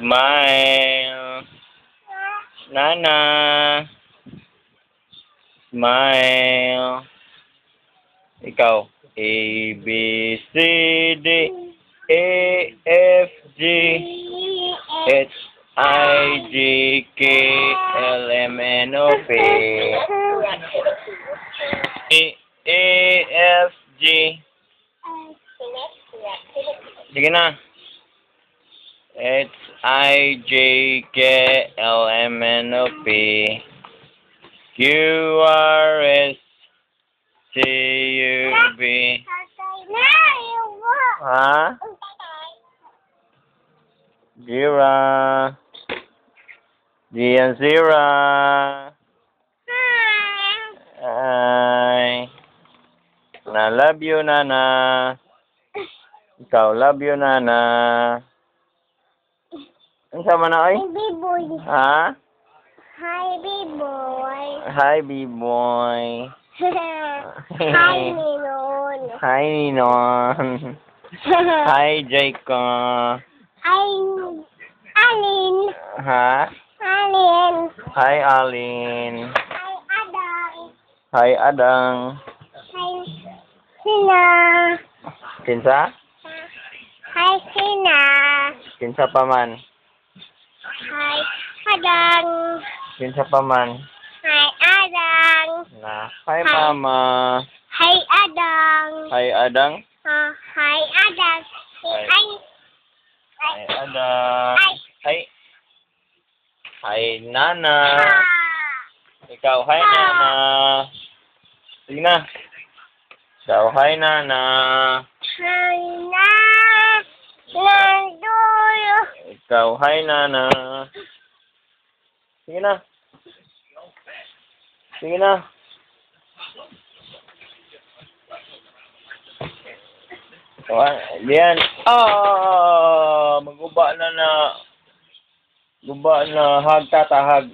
Smile. Nana. Smile. Ikaw. A, B, C, D, E, F, G, H, I, J, K, L, M, N, O, P. A, F, G. Sige na. H, I, J, K, L, M, N, O, P. Q, R, S, T, U, V. Ha? Zira. Gian Zira. Ay. Na love you, Nana. Ikaw, love you, Nana. Ano sama na, ay? Hi, B-boy. Ha? Hi, B-boy. Hi, B-boy. Hi, Ninon. Hi, Ninon. Hi, Jacob. Hi, Alin. Ha? Alin. Hi, Alin. Hi, Adang. Hi, Adang. Hi, Sina. Kinsa? Hi, Sina. Kinsa pa man? Hi, Adang. Kinsa pa man? Hi, Adang. Na. Hi, Mama. Hi, Adang. Hi, Adang. Hi, Adang. Hi. Hi, Adang. Hi. Hi, Nana. Ikaw, hi, Nana. Sige na. Ikaw, hi, Nana. Hi, na. Nandulo. Ikaw, hi, Nana. Sige na. Sige na. Yan. Maguba na. Guba na. Hag, tatahag.